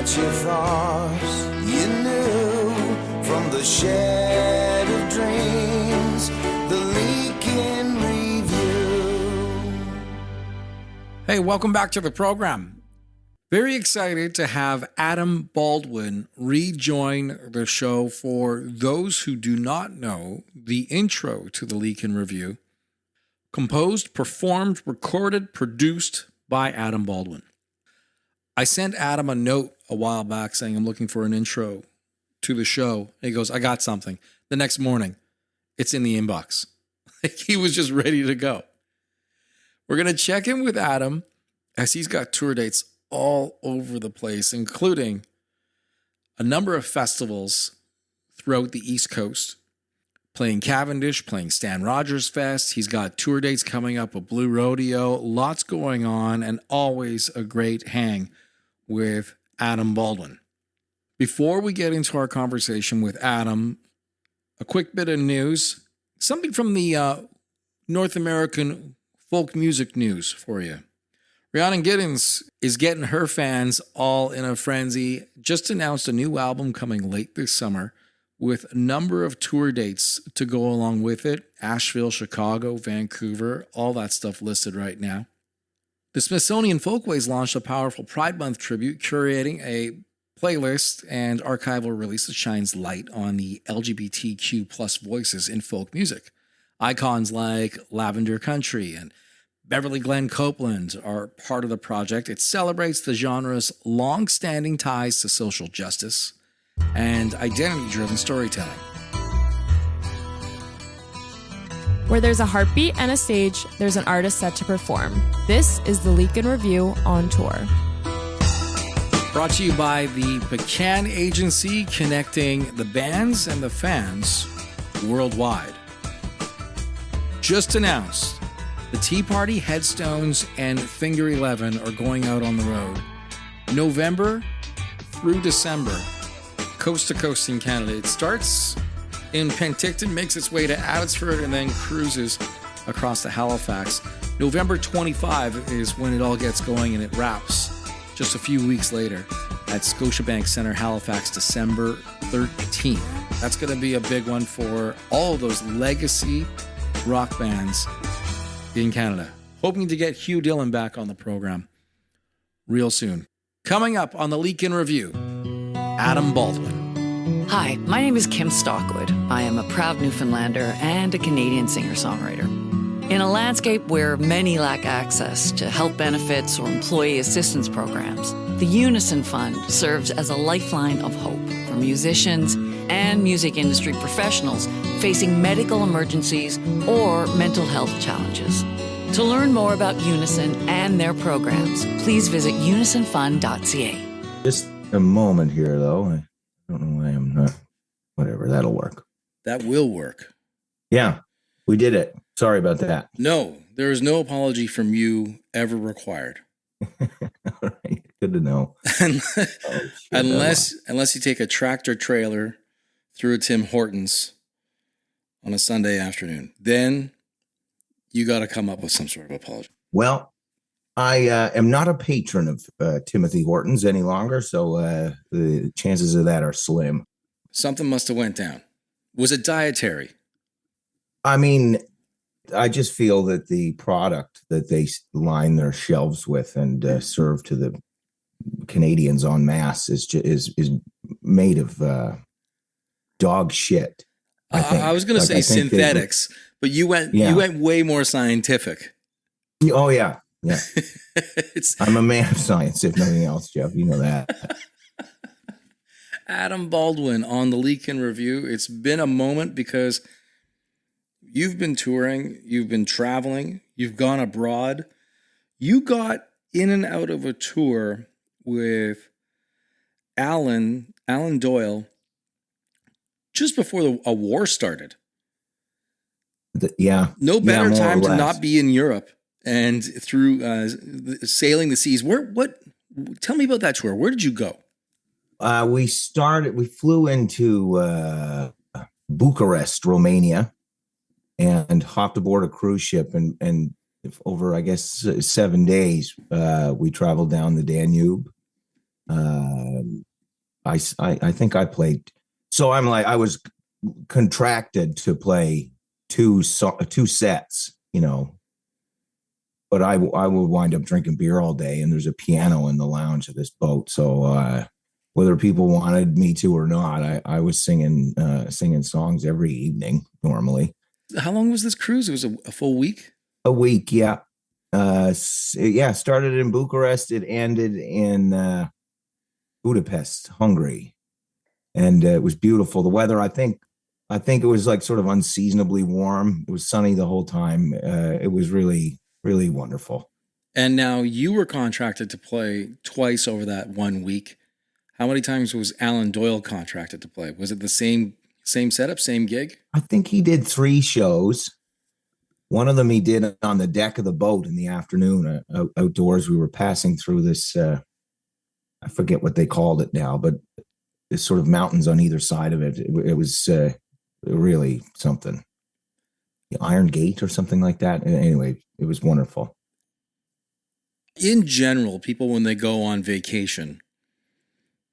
what you thought you knew from the shed of dreams, the Leake in review. Hey, welcome back to the program. Very excited to have Adam Baldwin rejoin the show. For those who do not know, the intro to the Leake in Review, composed, performed, recorded, produced by Adam Baldwin. I sent Adam a note a while back saying I'm looking for an intro to the show. He goes, I got something. The next morning, it's in the inbox. He was just ready to go. We're going to check in with Adam as he's got tour dates all over the place, including a number of festivals throughout the East Coast, playing Cavendish, playing Stan Rogers Fest. He's got tour dates coming up with Blue Rodeo, lots going on, and always a great hang with Adam Baldwin. Before we get into our conversation with Adam, a quick bit of news, something from the North American folk music news for you. Rhiannon Giddens is getting her fans all in a frenzy. Just announced a new album coming late this summer with a number of tour dates to go along with it. Asheville, Chicago, Vancouver, all that stuff listed right now. The Smithsonian Folkways launched a powerful Pride Month tribute, curating a playlist and archival release that shines light on the LGBTQ plus voices in folk music. Icons like Lavender Country and Beverly Glenn Copeland are part of the project. It celebrates the genre's long-standing ties to social justice and identity-driven storytelling. Where there's a heartbeat and a stage, there's an artist set to perform. This is the Leake in Review on tour. Brought to you by the Pecan Agency, connecting the bands and the fans worldwide. Just announced, the Tea Party, Headstones, and Finger 11 are going out on the road. November through December, coast to coast in Canada. It starts in Penticton, makes its way to Abbotsford, and then cruises across to Halifax. November 25 is when it all gets going, and it wraps just a few weeks later at Scotiabank Centre, Halifax, December 13th. That's going to be a big one for all of those legacy rock bands in Canada. Hoping to get Hugh Dillon back on the program real soon. Coming up on the Leake in Review, Adam Baldwin. Hi, my name is Kim Stockwood. I am a proud Newfoundlander and a Canadian singer-songwriter. In a landscape where many lack access to health benefits or employee assistance programs, the Unison Fund serves as a lifeline of hope for musicians and music industry professionals facing medical emergencies or mental health challenges. To learn more about Unison and their programs, please visit unisonfund.ca. Just a moment here, though. I don't know why I'm not. Whatever, that'll work. That will work. Yeah, we did it. Sorry about that. No, there is no apology from you ever required. All right, good to know. Unless you take a tractor trailer through a Tim Hortons on a Sunday afternoon, then you got to come up with some sort of apology. Well, I am not a patron of Timothy Hortons any longer, so the chances of that are slim. Something must have went down. Was it dietary? I mean, I just feel that the product that they line their shelves with and serve to the Canadians en masse is made of dog shit. I was going to say synthetics, but you went way more scientific. Oh yeah. Yeah. I'm a man of science, if nothing else, Jeff. You know that. Adam Baldwin on the Leake in Review. It's been a moment because you've been touring, you've been traveling, you've gone abroad. You got in and out of a tour with Alan Doyle just before a war started. No better time to not be in Europe and through sailing the seas. Tell me about that tour. Where did you go? We flew into Bucharest, Romania, and hopped aboard a cruise ship. And over, I guess, 7 days, we traveled down the Danube, I think I played. So I'm like, I was contracted to play two sets, but I would wind up drinking beer all day, and there's a piano in the lounge of this boat. So whether people wanted me to or not, I was singing songs every evening normally. How long was this cruise? It was a full week? A week, yeah. Started in Bucharest. It ended in Budapest, Hungary. And it was beautiful. The weather, I think it was like sort of unseasonably warm. It was sunny the whole time. It was really, really wonderful. And now you were contracted to play twice over that 1 week. How many times was Alan Doyle contracted to play? Was it the same setup, same gig? I think he did 3 shows. One of them he did on the deck of the boat in the afternoon, outdoors. We were passing through this, I forget what they called it now, but there's sort of mountains on either side of it. It was really something. The Iron Gate or something like that. Anyway, it was wonderful. In general, people, when they go on vacation,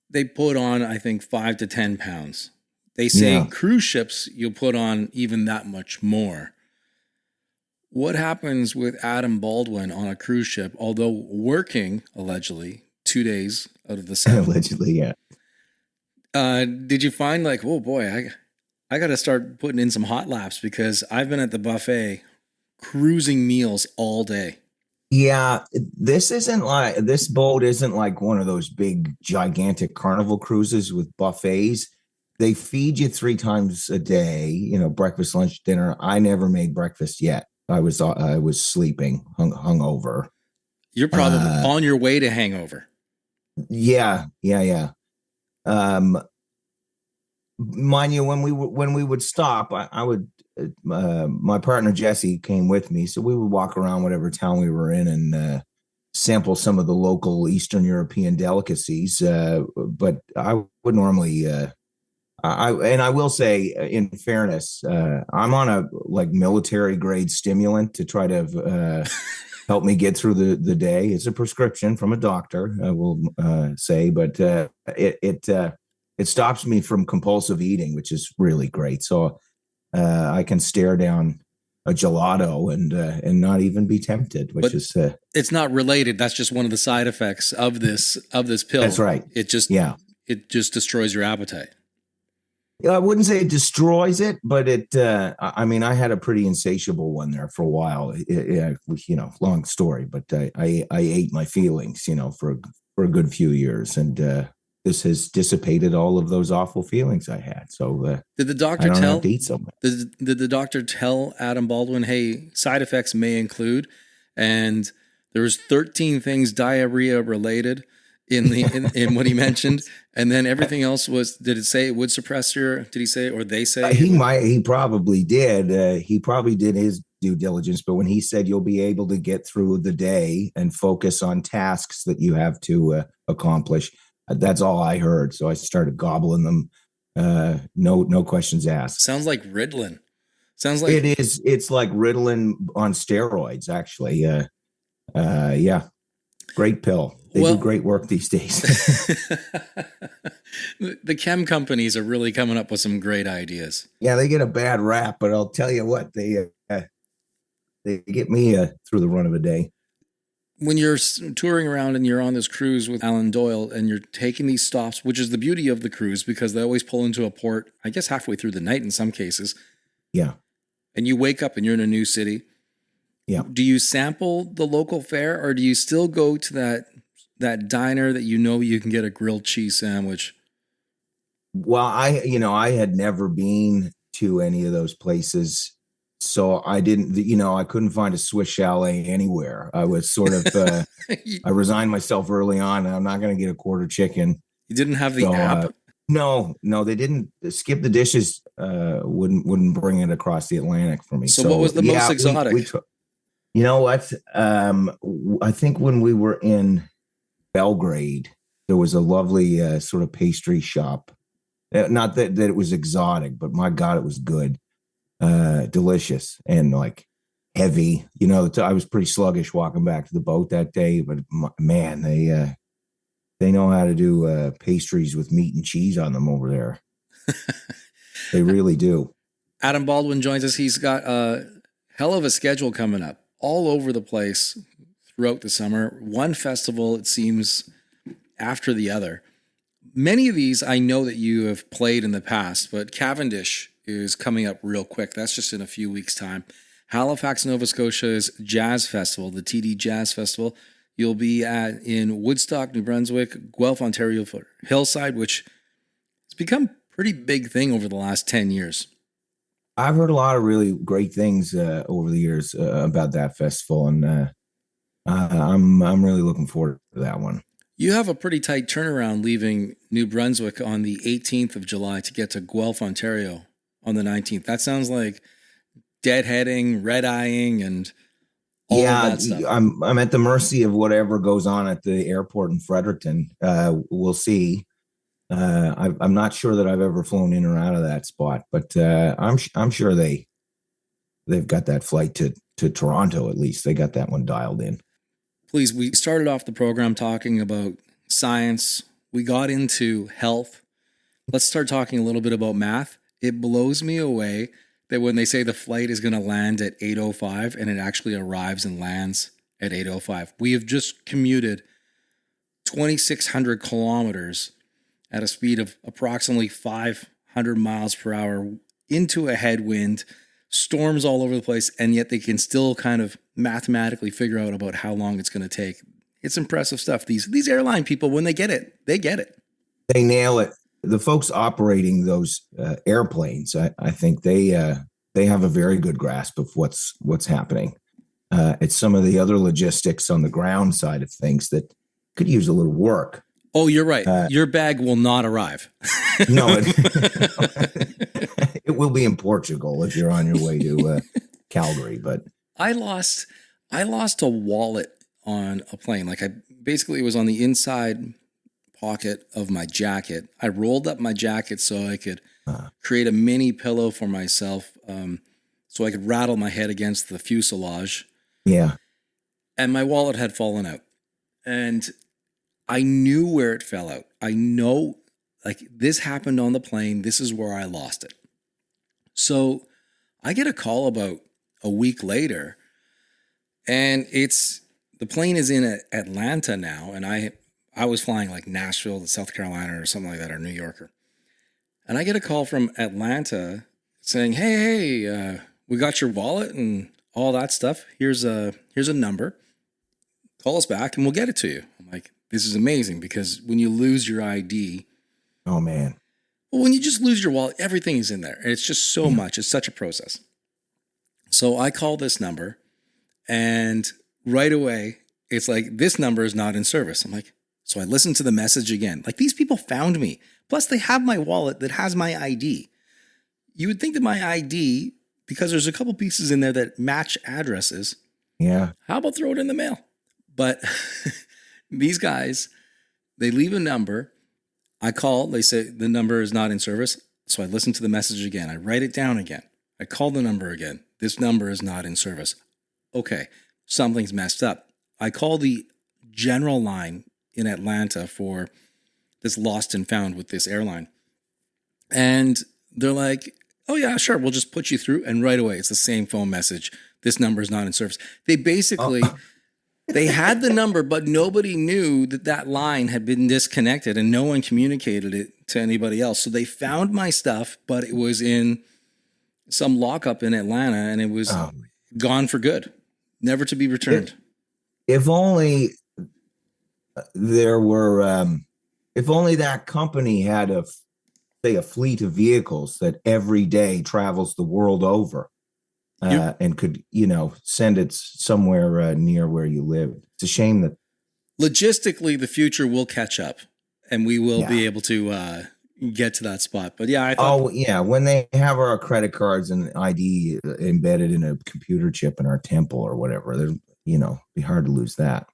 they put on, I think, 5 to 10 pounds. They say cruise ships, you'll put on even that much more. What happens with Adam Baldwin on a cruise ship, although working, allegedly, 2 days out of the 7? Allegedly, yeah. Did you find like, oh boy, I got to start putting in some hot laps because I've been at the buffet cruising meals all day? Yeah, this boat isn't like one of those big, gigantic Carnival cruises with buffets. They feed you 3 times a day, breakfast, lunch, dinner. I never made breakfast yet. I was sleeping, hungover. You're probably on your way to hangover. Yeah. Mind you, when we would stop, I would. My partner Jesse came with me, so we would walk around whatever town we were in and sample some of the local Eastern European delicacies. But I would normally, I will say, in fairness, I'm on a like military grade stimulant to try to help me get through the day. It's a prescription from a doctor, I will say, but it stops me from compulsive eating, which is really great. So I can stare down a gelato and not even be tempted, which is it's not related. That's just one of the side effects of this pill. That's right. It just destroys your appetite. I wouldn't say it destroys it, but I had a pretty insatiable one there for a while. Long story, but I ate my feelings, for a good few years, and this has dissipated all of those awful feelings I had. So did the doctor I don't have to eat so much. Did the doctor tell Adam Baldwin, hey, side effects may include, and there was 13 things diarrhea related in what he mentioned, and then everything else was, did it say it would suppress your, did he say, or they say? He probably did. He probably did his due diligence, but when he said you'll be able to get through the day and focus on tasks that you have to accomplish, that's all I heard. So I started gobbling them. No questions asked. Sounds like Ritalin. Sounds like it is. It's like Ritalin on steroids, actually. Yeah. Great pill. They do great work these days. The chem companies are really coming up with some great ideas. Yeah, they get a bad rap, but I'll tell you what, they get me through the run of a day. When you're touring around and you're on this cruise with Alan Doyle and you're taking these stops, which is the beauty of the cruise, because they always pull into a port, I guess halfway through the night in some cases. Yeah. And you wake up and you're in a new city. Yeah. Do you sample the local fare, or do you still go to that diner that you can get a grilled cheese sandwich? Well, I had never been to any of those places. So I didn't, I couldn't find a Swiss chalet anywhere. I was sort of, I resigned myself early on, and I'm not going to get a quarter chicken. You didn't have the app? No, they didn't. Skip the dishes wouldn't bring it across the Atlantic for me. So what was the most exotic? You know what? I think when we were in Belgrade, there was a lovely sort of pastry shop. Not that it was exotic, but my God, it was good. Delicious and like heavy. I was pretty sluggish walking back to the boat that day, but man, they they know how to do pastries with meat and cheese on them over there. They really do. Adam Baldwin joins us. He's got a hell of a schedule coming up all over the place throughout the summer. One festival, it seems, after the other. Many of these I know that you have played in the past, but Cavendish is coming up real quick. That's just in a few weeks' time. Halifax, Nova Scotia's Jazz Festival, the TD Jazz Festival. You'll be in Woodstock, New Brunswick, Guelph, Ontario for Hillside, which has become a pretty big thing over the last 10 years. I've heard a lot of really great things over the years about that festival, and I'm really looking forward to that one. You have a pretty tight turnaround leaving New Brunswick on the 18th of July to get to Guelph, Ontario on the 19th. That sounds like deadheading, red-eyeing, and all of that stuff. I'm at the mercy of whatever goes on at the airport in Fredericton. We'll see. I'm not sure that I've ever flown in or out of that spot, but I'm sure they've got that flight to Toronto. At least they got that one dialed in. Please, we started off the program talking about science. We got into health. Let's start talking a little bit about math. It blows me away that when they say the flight is going to land at 8:05 and it actually arrives and lands at 8:05. We have just commuted 2,600 kilometers at a speed of approximately 500 miles per hour into a headwind, storms all over the place, and yet they can still kind of mathematically figure out about how long it's going to take. It's impressive stuff. These airline people, when they get it, they get it. They nail it. The folks operating those airplanes, I think they have a very good grasp of what's happening. It's some of the other logistics on the ground side of things that could use a little work. Oh, you're right. Your bag will not arrive. No, it will be in Portugal if you're on your way to Calgary. But I lost a wallet on a plane. Like it was on the inside pocket of my jacket. I rolled up my jacket so I could create a mini pillow for myself, so I could rattle my head against the fuselage. Yeah, and my wallet had fallen out, and I knew where it fell out. I know, like, this happened on the plane. This is where I lost it. So I get a call about a week later, and the plane is in Atlanta now, and I was flying like Nashville to South Carolina or something like that, or New York. And I get a call from Atlanta saying, hey, we got your wallet and all that stuff. Here's a number. Call us back and we'll get it to you. I'm like, this is amazing, because when you lose your ID. Oh, man. Well, when you just lose your wallet, everything is in there. And it's just so much. It's such a process. So I call this number, and right away, it's like, this number is not in service. I'm like, so I listened to the message again. Like, these people found me. Plus, they have my wallet that has my ID. You would think that my ID, because there's a couple pieces in there that match addresses. Yeah. How about throw it in the mail? But these guys, they leave a number. I call, they say the number is not in service. So I listen to the message again. I write it down again. I call the number again. This number is not in service. Okay, something's messed up. I call the general line in Atlanta for this lost and found with this airline. And they're like, oh yeah, sure, we'll just put you through. And right away, it's the same phone message. This number is not in service. They basically... They had the number, but nobody knew that line had been disconnected, and no one communicated it to anybody else. So they found my stuff, but it was in some lockup in Atlanta, and it was gone for good, never to be returned. If only there were, if only that company had a fleet of vehicles that every day travels the world over. And could, send it somewhere near where you live. It's a shame that logistically the future will catch up, and we will be able to get to that spot. But yeah, I thought, when they have our credit cards and ID embedded in a computer chip in our temple or whatever, there's, be hard to lose that.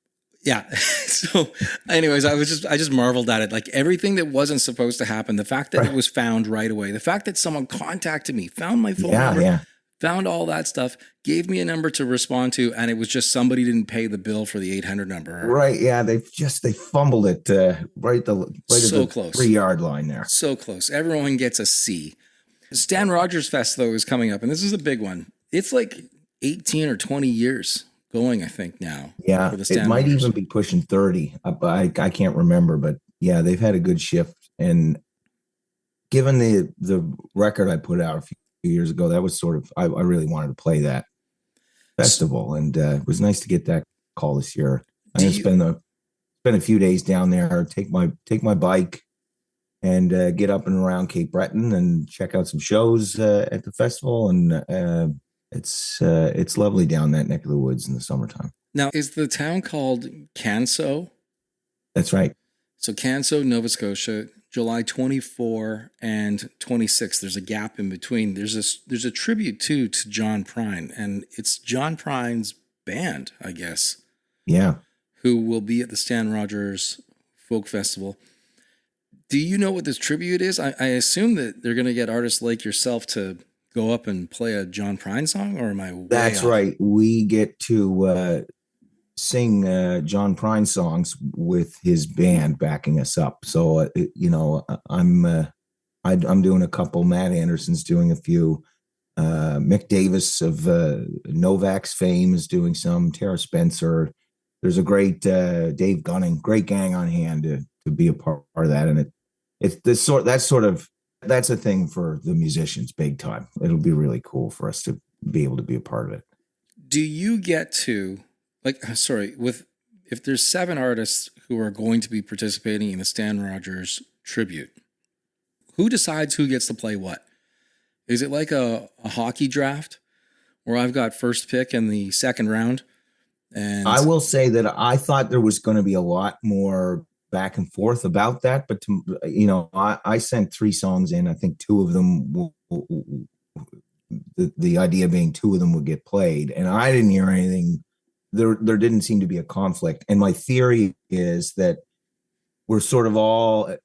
Yeah. So anyways, I just marveled at it. Like, everything that wasn't supposed to happen, the fact that it was found right away, the fact that someone contacted me, found my phone number. found all that stuff, gave me a number to respond to, and it was just somebody didn't pay the bill for the 800 number. Right. Yeah. They fumbled it right at the close. 3-yard line there. So close. Everyone gets a C. Stan Rogers Fest, though, is coming up, and this is a big one. It's like 18 or 20 years going, I think, now. Yeah. For the Stan It might Rogers. even be pushing 30. I can't remember, but yeah, they've had a good shift. And given the record I put out a few years ago, that was sort of, I really wanted to play that festival, and it was nice to get that call this year. I'm gonna spend a few days down there, take my bike and get up and around Cape Breton and check out some shows at the festival, and it's lovely down that neck of the woods in the summertime. Now, is the town called Canso? That's right. So Canso, Nova Scotia, July 24 and 26. There's a gap in between. There's a tribute to John Prine, and it's John Prine's band, I guess. Yeah. Who will be at the Stan Rogers Folk Festival. Do you know what this tribute is? I assume that they're going to get artists like yourself to go up and play a John Prine song, or am I way That's off? right. We get to sing John Prine songs with his band backing us up. So I'm doing a couple. Matt Anderson's doing a few. Mick Davis of Novak's fame is doing some. Tara Spencer. There's a great Dave Gunning, great gang on hand to be a part of that, and that's a thing for the musicians, big time. It'll be really cool for us to be able to be a part of it. Do you get to if there's 7 artists who are going to be participating in the Stan Rogers tribute, who decides who gets to play what? Is it like a hockey draft where I've got first pick in the second round? And I will say that I thought there was going to be a lot more back and forth about that, but I sent 3 songs in. I think 2 of them, the idea being 2 of them would get played, and I didn't hear anything. There didn't seem to be a conflict. And my theory is that we're sort of all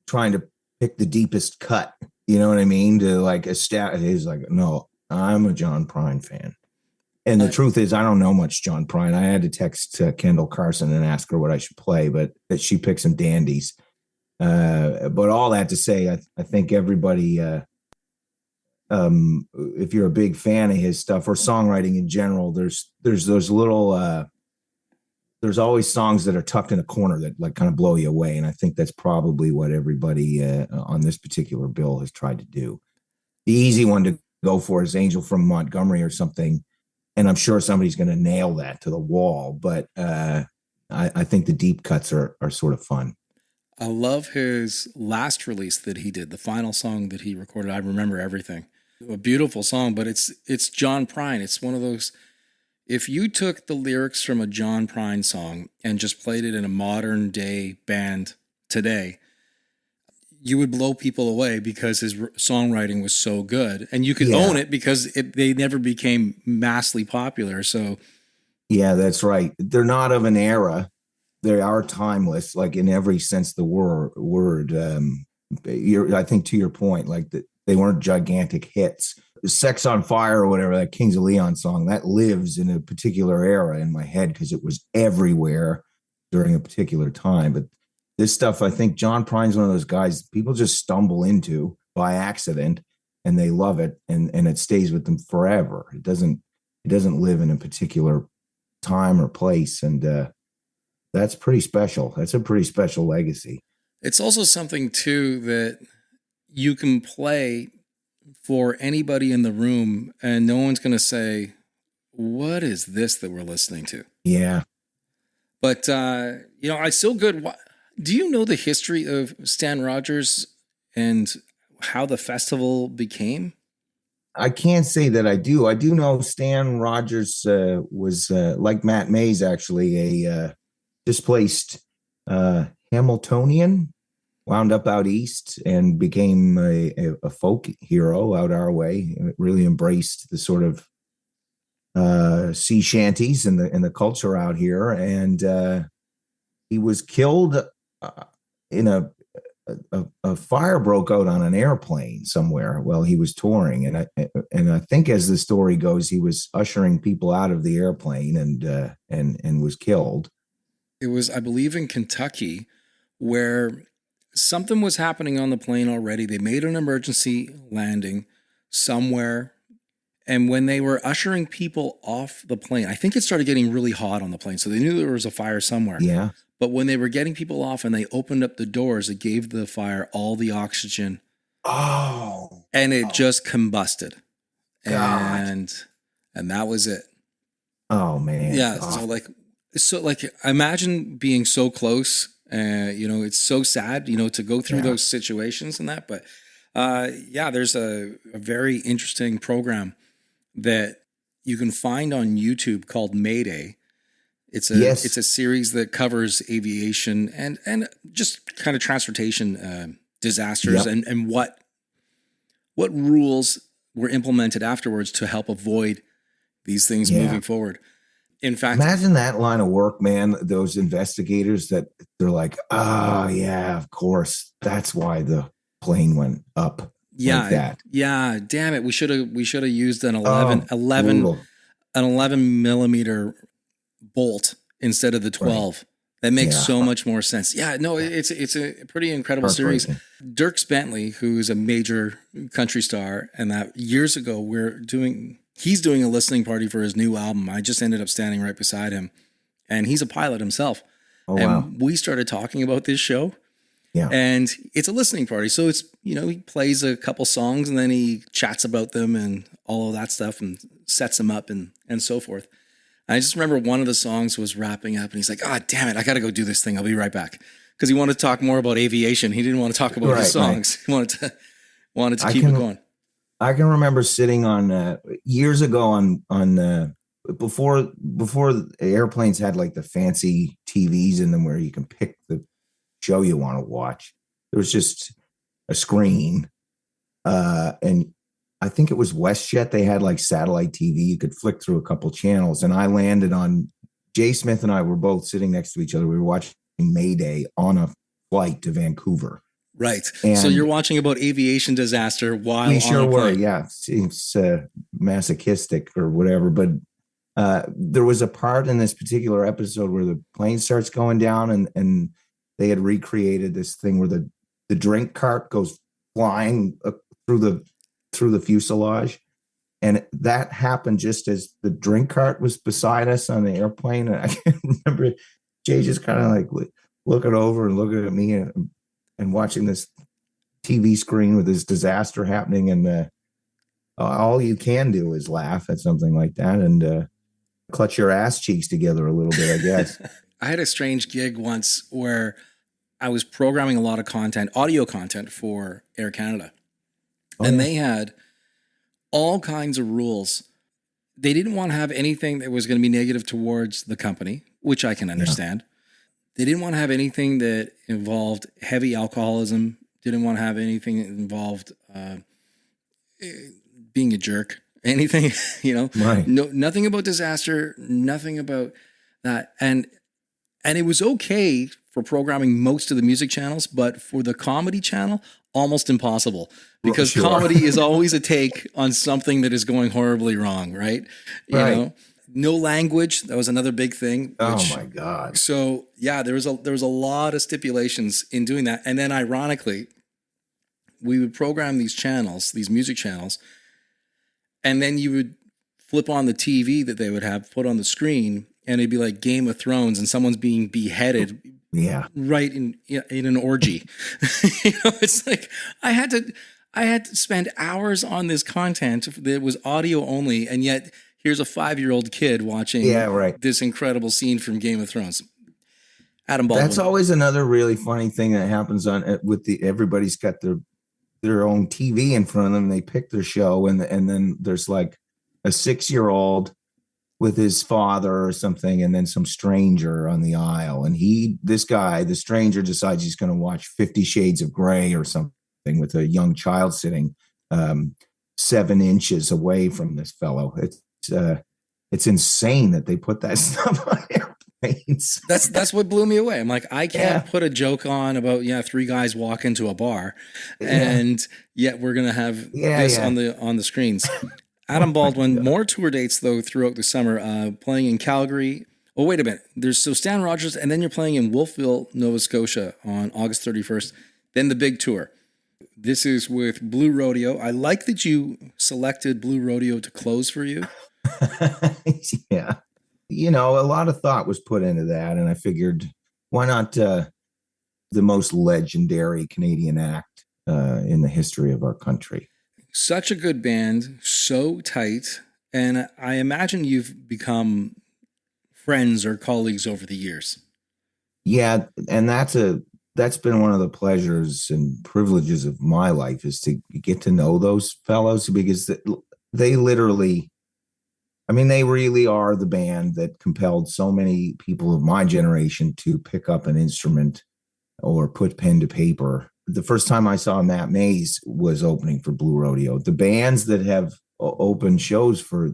trying to pick the deepest cut. You know what I mean? To like he's like, no, I'm a John Prine fan. And the truth is, I don't know much John Prine. I had to text Kendall Carson and ask her what I should play, but that she picked some dandies. But all that to say, I think everybody, if you're a big fan of his stuff or songwriting in general, there's those little, there's always songs that are tucked in a corner that like kind of blow you away. And I think that's probably what everybody on this particular bill has tried to do. The easy one to go for is Angel from Montgomery or something. And I'm sure somebody's going to nail that to the wall. But I think the deep cuts are sort of fun. I love his last release that he did, the final song that he recorded. I Remember Everything. A beautiful song, but it's John Prine. It's one of those, if you took the lyrics from a John Prine song and just played it in a modern day band today, you would blow people away because his songwriting was so good, and you could own it because they never became massively popular. So, yeah, that's right. They're not of an era. They are timeless, like in every sense of the word. I think to your point, like they weren't gigantic hits. Sex on Fire or whatever, that Kings of Leon song, that lives in a particular era in my head because it was everywhere during a particular time. But this stuff, I think John Prine's one of those guys people just stumble into by accident and they love it and it stays with them forever. It doesn't live in a particular time or place. And that's pretty special. That's a pretty special legacy. It's also something too that you can play for anybody in the room and no one's going to say, what is this that we're listening to? Yeah. But, I still good. Do you know the history of Stan Rogers and how the festival became? I can't say that I do. I do know Stan Rogers was, like Matt Mays, actually, a displaced Hamiltonian, wound up out east and became a folk hero out our way. It really embraced the sort of sea shanties and the culture out here. And he was killed in a a fire broke out on an airplane somewhere while he was touring, and I think as the story goes, he was ushering people out of the airplane and was killed. It was, I believe, in Kentucky, where something was happening on the plane already. They made an emergency landing somewhere. And when they were ushering people off the plane, I think it started getting really hot on the plane. So they knew there was a fire somewhere. Yeah. But when they were getting people off and they opened up the doors, it gave the fire all the oxygen. Oh. And it just combusted. God. And that was it. Oh, man. Yeah. Oh. So imagine being so close. It's so sad, to go through those situations and that. But there's a very interesting program that you can find on YouTube called Mayday. It's a series that covers aviation and just kind of transportation disasters and what rules were implemented afterwards to help avoid these things moving forward. In fact, imagine that line of work, man. Those investigators that they're like, yeah, of course, that's why the plane went up. Yeah, like that. Yeah. Damn it, we should have used an 11 millimeter bolt instead of the 12. Right. That makes so much more sense. Yeah, no, it's a pretty incredible series. Dierks Bentley, who is a major country star, and that years ago he's doing a listening party for his new album. I just ended up standing right beside him, and he's a pilot himself. Oh, and wow. we started talking about this show. Yeah. And it's a listening party. So it's, he plays a couple songs and then he chats about them and all of that stuff and sets them up and so forth. And I just remember one of the songs was wrapping up and he's like, damn it, I got to go do this thing. I'll be right back. Because he wanted to talk more about aviation. He didn't want to talk about his songs. Right. He wanted to keep it going. I can remember sitting on years ago on before airplanes had like the fancy TVs in them where you can pick the show you want to watch. There was just a screen, and I think it was WestJet. They had like satellite TV. You could flick through a couple channels, and I landed on. Jay Smith and I were both sitting next to each other. We were watching Mayday on a flight to Vancouver. Right. And so you're watching about aviation disaster while we sure on a were. plane. Yeah, seems masochistic or whatever, but there was a part in this particular episode where the plane starts going down, and they had recreated this thing where the drink cart goes flying through the fuselage, and that happened just as the drink cart was beside us on the airplane. And I can remember Jay just kind of like looking over and looking at me and watching this TV screen with this disaster happening, and all you can do is laugh at something like that and clutch your ass cheeks together a little bit, I guess. I had a strange gig once where I was programming a lot of content, audio content for Air Canada. They had all kinds of rules. They didn't want to have anything that was going to be negative towards the company, which I can understand. They didn't want to have anything that involved heavy alcoholism. Didn't want to have anything that involved being a jerk. Anything, Right. No, nothing about disaster, nothing about that. And it was okay for programming most of the music channels, but for the comedy channel, almost impossible, because comedy is always a take on something that is going horribly wrong, right? You know, no language. That was another big thing. Oh my God. So yeah, there was a lot of stipulations in doing that. And then ironically, we would program these channels, these music channels, and then you would flip on the TV that they would have put on the screen, and it'd be like Game of Thrones, and someone's being beheaded. Yeah. Right in an orgy. It's like I had to spend hours on this content that was audio only, and yet here's a 5-year-old kid watching this incredible scene from Game of Thrones. Adam Baldwin. That's always another really funny thing that happens everybody's got their own TV in front of them. And they pick their show, and then there's like a 6-year-old with his father or something, and then some stranger on the aisle. And the stranger decides he's going to watch 50 Shades of Grey or something with a young child sitting 7 inches away from this fellow. It's insane that they put that stuff on here. trains. That's what blew me away. I'm like, I can't Yeah. put a joke on about three guys walk into a bar, Yeah. and yet we're gonna have Yeah, this yeah. on the screens. Adam Baldwin, more tour dates though throughout the summer. Playing in Calgary. Oh wait a minute. There's Stan Rogers, and then you're playing in Wolfville, Nova Scotia on August 31st. Then the big tour. This is with Blue Rodeo. I like that you selected Blue Rodeo to close for you. Yeah. A lot of thought was put into that, and I figured, why not the most legendary Canadian act in the history of our country? Such a good band, so tight, and I imagine you've become friends or colleagues over the years. Yeah, and that's been one of the pleasures and privileges of my life, is to get to know those fellows, because they literally, I mean, they really are the band that compelled so many people of my generation to pick up an instrument or put pen to paper. The first time I saw Matt Mays was opening for Blue Rodeo. The bands that have opened shows for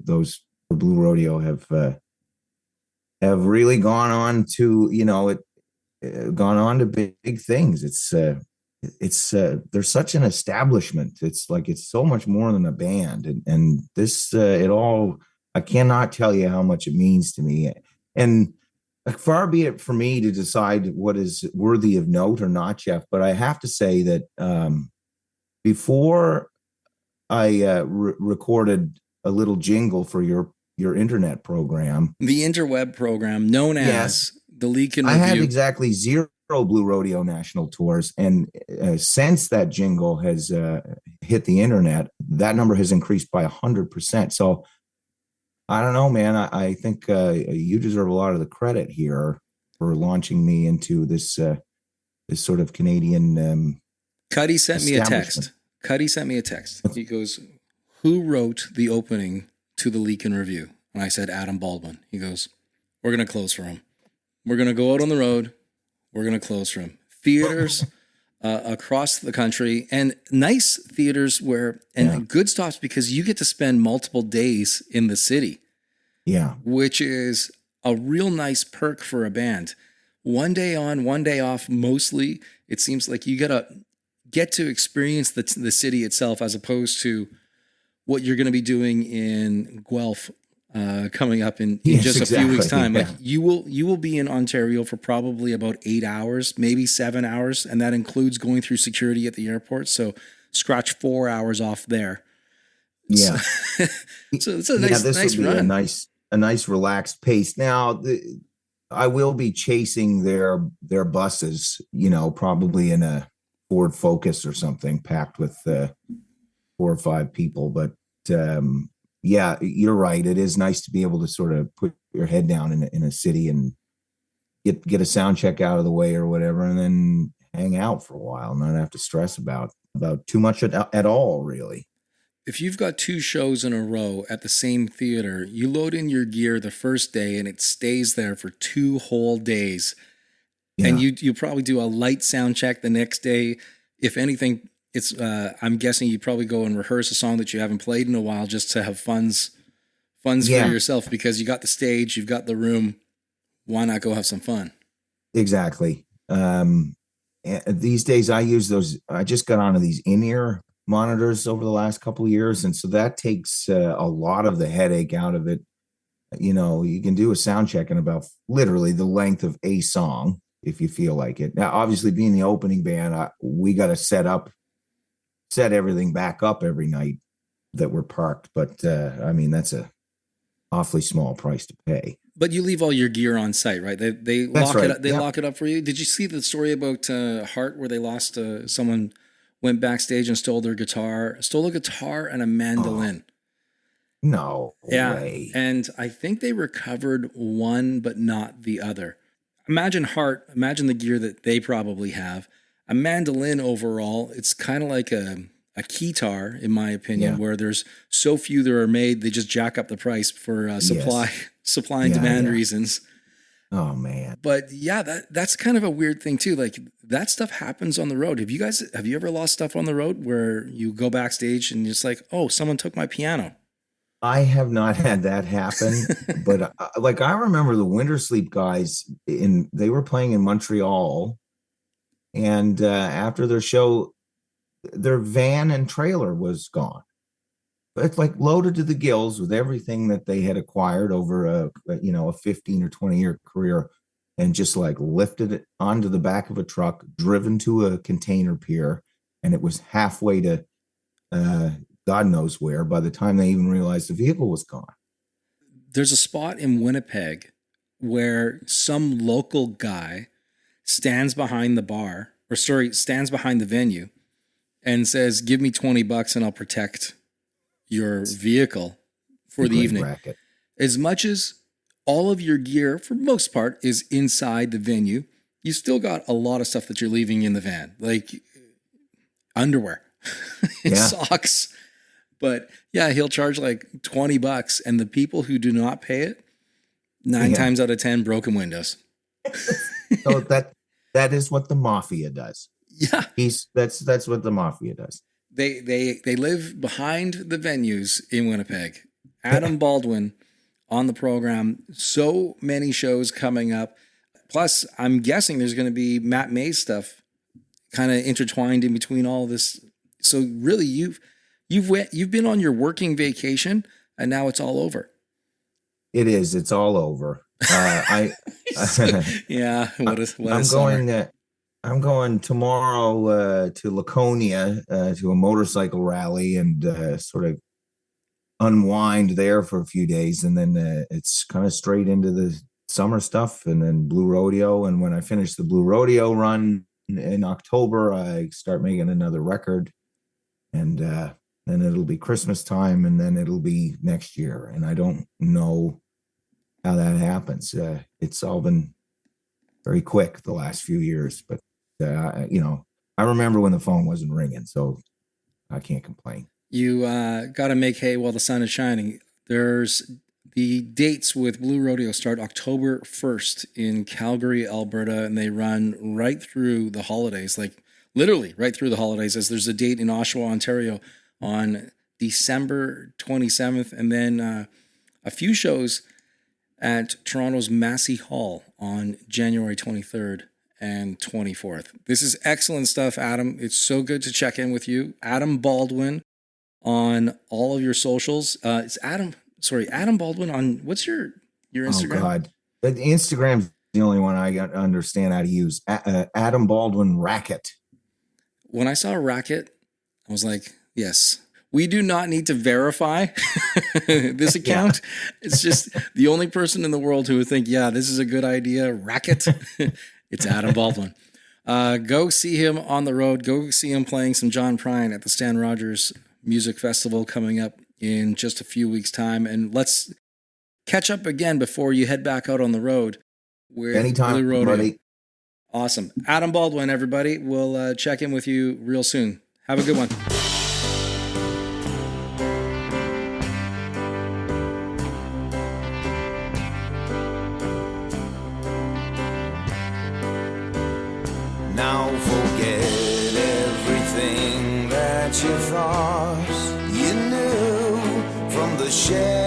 Blue Rodeo have really gone on to, gone on to big things. There's such an establishment. It's so much more than a band, and this I cannot tell you how much it means to me. And far be it for me to decide what is worthy of note or not, Jeff, but I have to say that before I recorded a little jingle for your internet program, the interweb program known as the Leake and I Review. have exactly 0 Blue Rodeo national tours, and since that jingle has hit the internet, that number has increased by 100%. So I don't know, man. I think you deserve a lot of the credit here for launching me into this sort of Canadian. Cuddy sent me a text. He goes, "Who wrote the opening to the Leak and Review?" And I said, "Adam Baldwin." He goes, "We're going to close for him. We're going to go out on the road. We're going to close for him." Theaters across the country, and nice theaters good stops, because you get to spend multiple days in the city. Yeah. Which is a real nice perk for a band. One day on, one day off, mostly. It seems like you got to get to experience the city itself, as opposed to what you're going to be doing in Guelph coming up in just a few weeks' time. Yeah. Like you will be in Ontario for probably about 8 hours, maybe 7 hours, and that includes going through security at the airport. So scratch 4 hours off there. Yeah. So it's a nice, this nice will be run. a nice relaxed pace. Now, I will be chasing their buses, probably in a Ford Focus or something, packed with 4 or 5 people. But yeah, you're right. It is nice to be able to sort of put your head down in a city and get a sound check out of the way or whatever, and then hang out for a while, not have to stress about too much at all, really. If you've got 2 shows in a row at the same theater, you load in your gear the first day and it stays there for 2 whole days. Yeah. And you probably do a light sound check the next day. If anything, it's I'm guessing you probably go and rehearse a song that you haven't played in a while, just to have funds for yourself, because you got the stage, you've got the room. Why not go have some fun? Exactly. These days I use those. I just got onto these in-ear monitors over the last couple of years, and so that takes a lot of the headache out of it. You can do a sound check in about literally the length of a song if you feel like it. Now, obviously, being the opening band, we got to set everything back up every night that we're parked. But I mean, that's a awfully small price to pay. But you leave all your gear on site, right? They lock it up. They lock it up for you. Did you see the story about Heart, where they lost someone went backstage and stole a guitar and a mandolin? No way. And I think they recovered one, but not the other. Imagine Heart. Imagine the gear that they probably have. A mandolin overall, it's kind of like a keytar, in my opinion, where there's so few that are made, they just jack up the price for supply and demand reasons. Oh man. But yeah, that's kind of a weird thing too. Like, that stuff happens on the road. Have you ever lost stuff on the road where you go backstage and it's like, oh, someone took my piano? I have not had that happen, but like I remember the Winter Sleep guys they were playing in Montreal, and after their show, their van and trailer was gone. It's like loaded to the gills with everything that they had acquired over a 15 or 20-year career, and just like lifted it onto the back of a truck, driven to a container pier, and it was halfway to God knows where by the time they even realized the vehicle was gone. There's a spot in Winnipeg where some local guy stands behind the venue and says, "Give me $20 and I'll protect your vehicle for the evening." Racket. As much as all of your gear, for most part, is inside the venue, you still got a lot of stuff that you're leaving in the van, like underwear and socks. But yeah, he'll charge like $20, and the people who do not pay it, 9 times out of 10, broken windows. So that is what the mafia does. Yeah, that's what the mafia does. They live behind the venues in Winnipeg. Adam Baldwin on the program. So many shows coming up. Plus, I'm guessing there's going to be Matt May's stuff kind of intertwined in between all this. So really, you've been on your working vacation, and now it's all over. It is. It's all over. Yeah. I'm going tomorrow to Laconia to a motorcycle rally and sort of unwind there for a few days, and then it's kind of straight into the summer stuff, and then Blue Rodeo. And when I finish the Blue Rodeo run in October, I start making another record, and then it'll be Christmas time, and then it'll be next year. And I don't know how that happens. It's all been very quick the last few years, but I remember when the phone wasn't ringing, so I can't complain. You got to make hay while the sun is shining. There's the dates with Blue Rodeo start October 1st in Calgary, Alberta, and they run right through the holidays, like literally right through the holidays, as there's a date in Oshawa, Ontario on December 27th, and then a few shows at Toronto's Massey Hall on January 23rd and 24th. This is excellent stuff, Adam. It's so good to check in with you. Adam Baldwin on all of your socials. It's Adam Baldwin on, what's your Instagram? Oh God, the Instagram's the only one I understand how to use. Adam Baldwin Racket. When I saw Racket, I was like, yes, we do not need to verify this account. It's just the only person in the world who would think, yeah, this is a good idea. Racket. It's Adam Baldwin. Go see him on the road. Go see him playing some John Prine at the Stan Rogers Music Festival coming up in just a few weeks' time. And let's catch up again before you head back out on the road with anytime, Blue Rodeo. buddy. Awesome. Adam Baldwin, everybody. We'll check in with you real soon. Have a good one. Now forget everything that you thought you knew from the shadow